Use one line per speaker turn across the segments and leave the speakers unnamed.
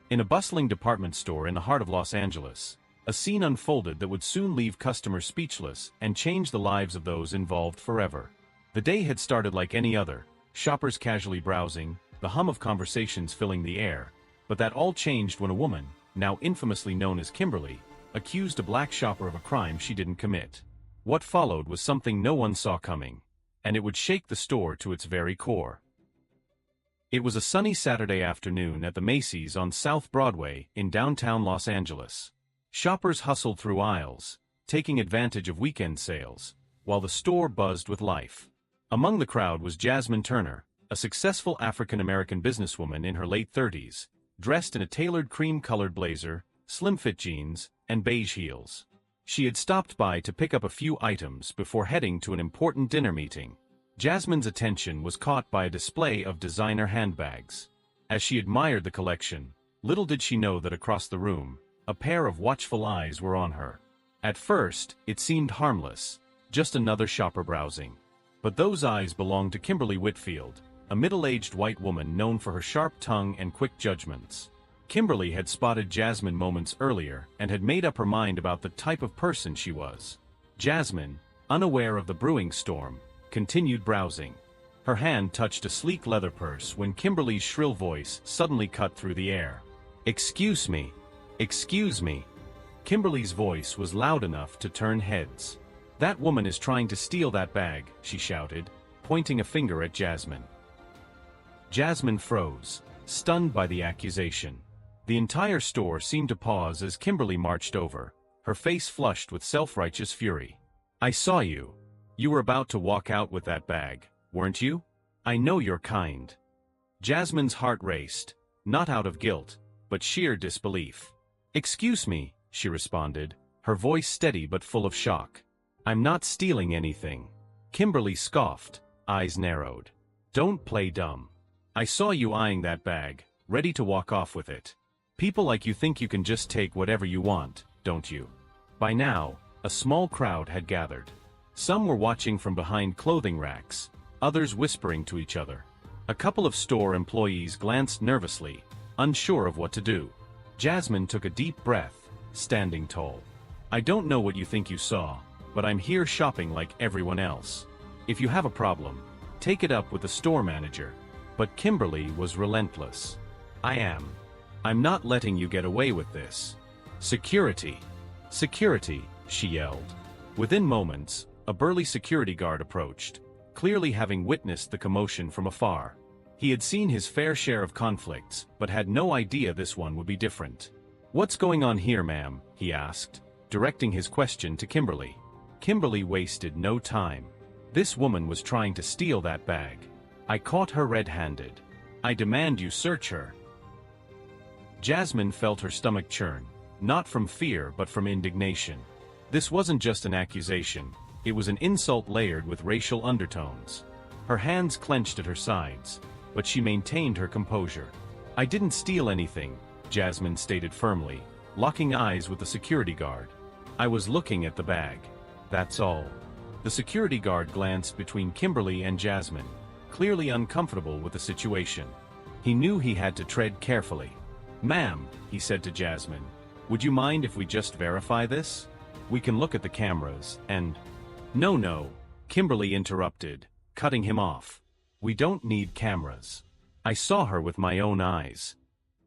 In a bustling department store in the heart of Los Angeles, a scene unfolded that would soon leave customers speechless and change the lives of those involved forever. The day had started like any other, shoppers casually browsing, the hum of conversations filling the air, but that all changed when a woman, now infamously known as Kimberly, accused a black shopper of a crime she didn't commit. What followed was something no one saw coming, and it would shake the store to its very core. It was a sunny Saturday afternoon at the Macy's on South Broadway in downtown Los Angeles. Shoppers hustled through aisles, taking advantage of weekend sales, while the store buzzed with life. Among the crowd was Jasmine Turner, a successful African-American businesswoman in her late 30s, dressed in a tailored cream-colored blazer, slim-fit jeans, and beige heels. She had stopped by to pick up a few items before heading to an important dinner meeting. Jasmine's attention was caught by a display of designer handbags. As she admired the collection, little did she know that across the room, a pair of watchful eyes were on her. At first, it seemed harmless, just another shopper browsing. But those eyes belonged to Kimberly Whitfield, a middle-aged white woman known for her sharp tongue and quick judgments. Kimberly had spotted Jasmine moments earlier and had made up her mind about the type of person she was. Jasmine, unaware of the brewing storm, continued browsing. Her hand touched a sleek leather purse when Kimberly's shrill voice suddenly cut through the air. "Excuse me. Excuse me." Kimberly's voice was loud enough to turn heads. "That woman is trying to steal that bag," she shouted, pointing a finger at Jasmine. Jasmine froze, stunned by the accusation. The entire store seemed to pause as Kimberly marched over, her face flushed with self-righteous fury. "I saw you. You were about to walk out with that bag, weren't you? I know you're kind." Jasmine's heart raced, not out of guilt, but sheer disbelief. "Excuse me," she responded, her voice steady but full of shock. "I'm not stealing anything." Kimberly scoffed, eyes narrowed. "Don't play dumb. I saw you eyeing that bag, ready to walk off with it. People like you think you can just take whatever you want, don't you?" By now, a small crowd had gathered. Some were watching from behind clothing racks, others whispering to each other. A couple of store employees glanced nervously, unsure of what to do. Jasmine took a deep breath, standing tall. "I don't know what you think you saw, but I'm here shopping like everyone else. If you have a problem, take it up with the store manager." But Kimberly was relentless. I'm not letting you get away with this. Security! Security!" she yelled. Within moments, a burly security guard approached, clearly having witnessed the commotion from afar. He had seen his fair share of conflicts, but had no idea this one would be different. "What's going on here, ma'am?" he asked, directing his question to Kimberly. Kimberly wasted no time. This woman was trying to steal that bag. "I caught her red-handed. I demand you search her." Jasmine felt her stomach churn, not from fear but from indignation. This wasn't just an accusation, it was an insult layered with racial undertones. Her hands clenched at her sides, but she maintained her composure. "I didn't steal anything," Jasmine stated firmly, locking eyes with the security guard. "I was looking at the bag. That's all." The security guard glanced between Kimberly and Jasmine, clearly uncomfortable with the situation. He knew he had to tread carefully. "Ma'am," he said to Jasmine, "would you mind if we just verify this? We can look at the cameras, and—" No, Kimberly interrupted, cutting him off. "We don't need cameras. I saw her with my own eyes."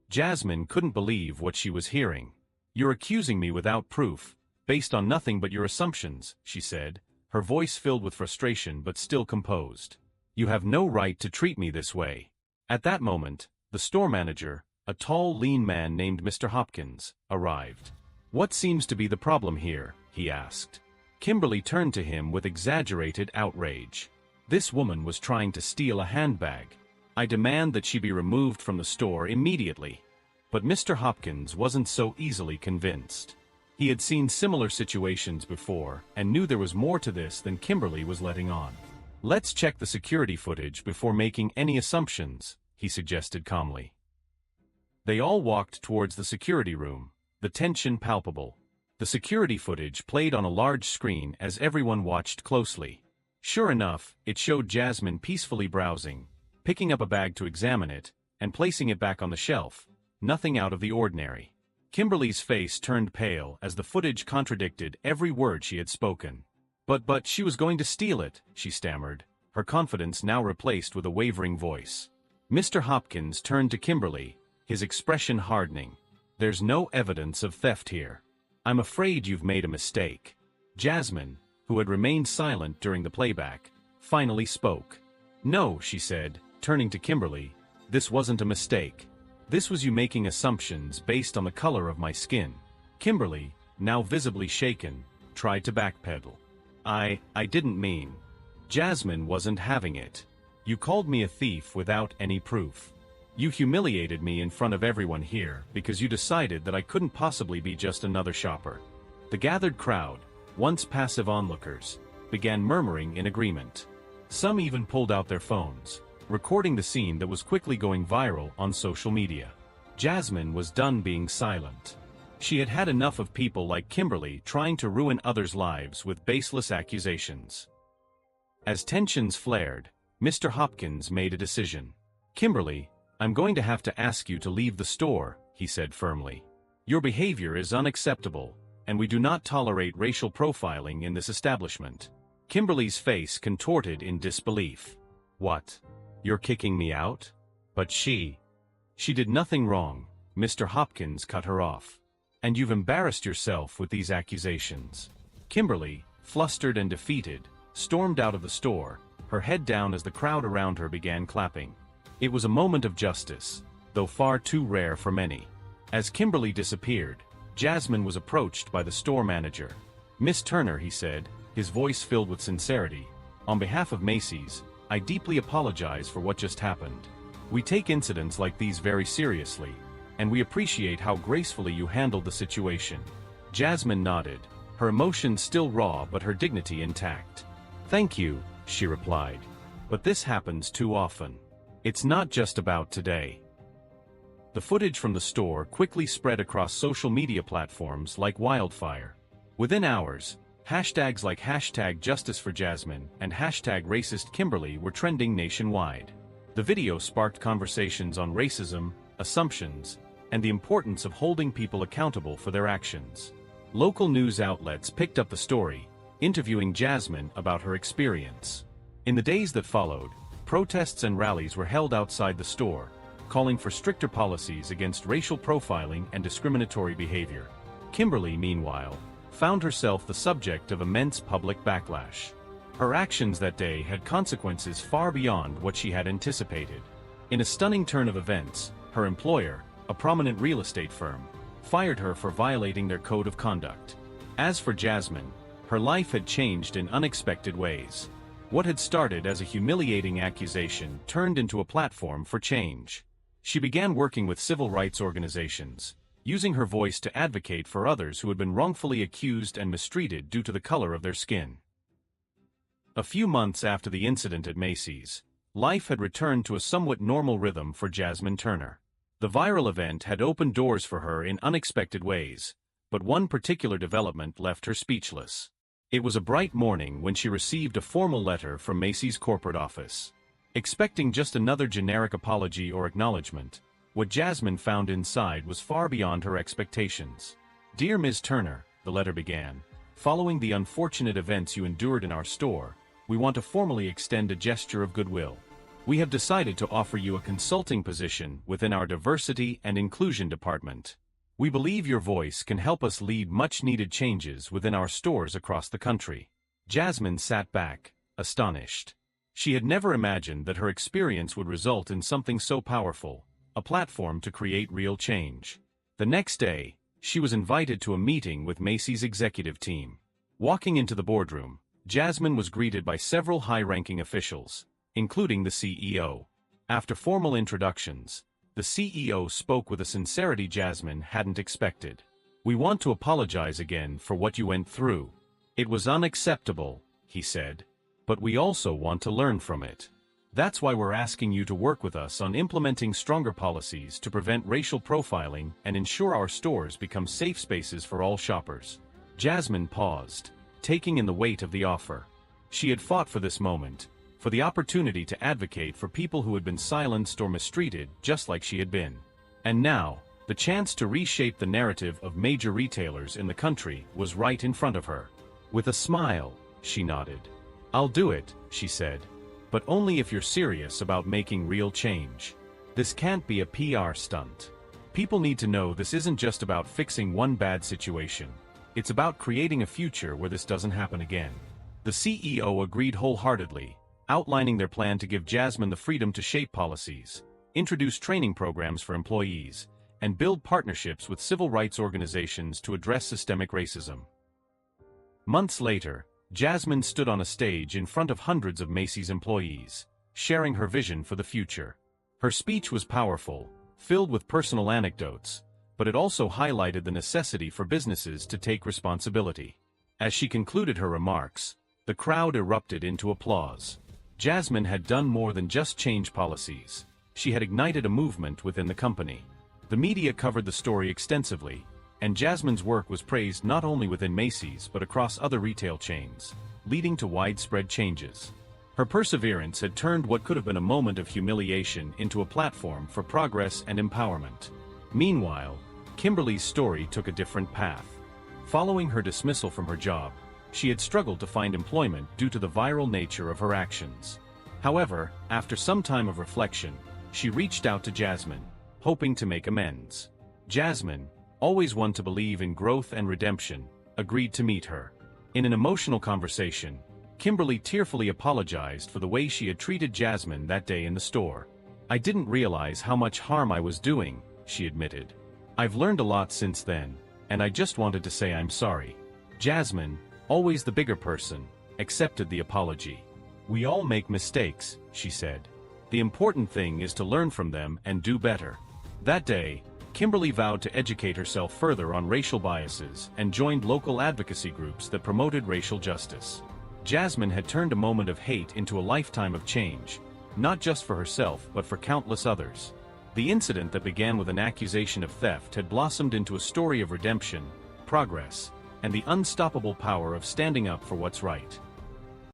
Jasmine couldn't believe what she was hearing. "You're accusing me without proof, based on nothing but your assumptions," she said, her voice filled with frustration but still composed. "You have no right to treat me this way." At that moment, the store manager, a tall, lean man named Mr. Hopkins, arrived. "What seems to be the problem here?" he asked. Kimberly turned to him with exaggerated outrage. "This woman was trying to steal a handbag. I demand that she be removed from the store immediately." But Mr. Hopkins wasn't so easily convinced. He had seen similar situations before and knew there was more to this than Kimberly was letting on. "Let's check the security footage before making any assumptions," he suggested calmly. They all walked towards the security room, the tension palpable. The security footage played on a large screen as everyone watched closely. Sure enough, it showed Jasmine peacefully browsing, picking up a bag to examine it, and placing it back on the shelf, nothing out of the ordinary. Kimberly's face turned pale as the footage contradicted every word she had spoken. But she was going to steal it, she stammered, her confidence now replaced with a wavering voice. Mr. Hopkins turned to Kimberly, his expression hardening. There's no evidence of theft here. I'm afraid you've made a mistake. Jasmine, who had remained silent during the playback, finally spoke. No, she said, turning to Kimberly, this wasn't a mistake. This was you making assumptions based on the color of my skin. Kimberly, now visibly shaken, tried to backpedal. I didn't mean. Jasmine wasn't having it. You called me a thief without any proof. You humiliated me in front of everyone here because you decided that I couldn't possibly be just another shopper. The gathered crowd, once passive onlookers, began murmuring in agreement. Some even pulled out their phones, recording the scene that was quickly going viral on social media. Jasmine was done being silent. She had had enough of people like Kimberly trying to ruin others' lives with baseless accusations. As tensions flared, Mr. Hopkins made a decision. Kimberly, I'm going to have to ask you to leave the store, he said firmly. Your behavior is unacceptable, and we do not tolerate racial profiling in this establishment. Kimberly's face contorted in disbelief. What? You're kicking me out? But she did nothing wrong, Mr. Hopkins cut her off. And you've embarrassed yourself with these accusations. Kimberly, flustered and defeated, stormed out of the store, her head down as the crowd around her began clapping. It was a moment of justice, though far too rare for many. As Kimberly disappeared, Jasmine was approached by the store manager. Miss Turner, he said, his voice filled with sincerity, on behalf of Macy's, I deeply apologize for what just happened. We take incidents like these very seriously, and we appreciate how gracefully you handled the situation. Jasmine nodded, her emotions still raw but her dignity intact. Thank you, she replied. But this happens too often. It's not just about today. The footage from the store quickly spread across social media platforms like wildfire. Within hours, hashtags like #JusticeForJasmine and #RacistKimberly were trending nationwide. The video sparked conversations on racism, assumptions, and the importance of holding people accountable for their actions. Local news outlets picked up the story, interviewing Jasmine about her experience. In the days that followed, protests and rallies were held outside the store, calling for stricter policies against racial profiling and discriminatory behavior. Kimberly, meanwhile, found herself the subject of immense public backlash. Her actions that day had consequences far beyond what she had anticipated. In a stunning turn of events, her employer, a prominent real estate firm, fired her for violating their code of conduct. As for Jasmine, her life had changed in unexpected ways. What had started as a humiliating accusation turned into a platform for change. She began working with civil rights organizations, using her voice to advocate for others who had been wrongfully accused and mistreated due to the color of their skin. A few months after the incident at Macy's, life had returned to a somewhat normal rhythm for Jasmine Turner. The viral event had opened doors for her in unexpected ways, but one particular development left her speechless. It was a bright morning when she received a formal letter from Macy's corporate office. Expecting just another generic apology or acknowledgement, what Jasmine found inside was far beyond her expectations. Dear Ms. Turner, the letter began, following the unfortunate events you endured in our store, we want to formally extend a gesture of goodwill. We have decided to offer you a consulting position within our Diversity and Inclusion Department. We believe your voice can help us lead much-needed changes within our stores across the country. Jasmine sat back, astonished. She had never imagined that her experience would result in something so powerful, a platform to create real change. The next day, she was invited to a meeting with Macy's executive team. Walking into the boardroom, Jasmine was greeted by several high-ranking officials, including the CEO. After formal introductions, the CEO spoke with a sincerity Jasmine hadn't expected. We want to apologize again for what you went through. It was unacceptable, he said, but we also want to learn from it. That's why we're asking you to work with us on implementing stronger policies to prevent racial profiling and ensure our stores become safe spaces for all shoppers. Jasmine paused, taking in the weight of the offer. She had fought for this moment, for the opportunity to advocate for people who had been silenced or mistreated just like she had been. And now, The chance to reshape the narrative of major retailers in the country was right in front of her. With a smile, she nodded. "I'll do it," she said. "But only if you're serious about making real change. This can't be a PR stunt. People need to know this isn't just about fixing one bad situation. It's about creating a future where this doesn't happen again." The CEO agreed wholeheartedly, outlining their plan to give Jasmine the freedom to shape policies, introduce training programs for employees, and build partnerships with civil rights organizations to address systemic racism. Months later, Jasmine stood on a stage in front of hundreds of Macy's employees, sharing her vision for the future. Her speech was powerful, filled with personal anecdotes, but it also highlighted the necessity for businesses to take responsibility. As she concluded her remarks, the crowd erupted into applause. Jasmine had done more than just change policies. She had ignited a movement within the company. The media covered the story extensively, and Jasmine's work was praised not only within Macy's but across other retail chains, leading to widespread changes. Her perseverance had turned what could have been a moment of humiliation into a platform for progress and empowerment. Meanwhile, Kimberly's story took a different path. Following her dismissal from her job, she had struggled to find employment due to the viral nature of her actions. However, after some time of reflection, she reached out to Jasmine, hoping to make amends. Jasmine, always one to believe in growth and redemption, agreed to meet her. In an emotional conversation, Kimberly tearfully apologized for the way she had treated Jasmine that day in the store. "I didn't realize how much harm I was doing," she admitted. "I've learned a lot since then, and I just wanted to say I'm sorry." Jasmine, always the bigger person, accepted the apology. "We all make mistakes," she said. "The important thing is to learn from them and do better." That day, Kimberly vowed to educate herself further on racial biases and joined local advocacy groups that promoted racial justice. Jasmine had turned a moment of hate into a lifetime of change, not just for herself but for countless others. The incident that began with an accusation of theft had blossomed into a story of redemption, progress, and the unstoppable power of standing up for what's right.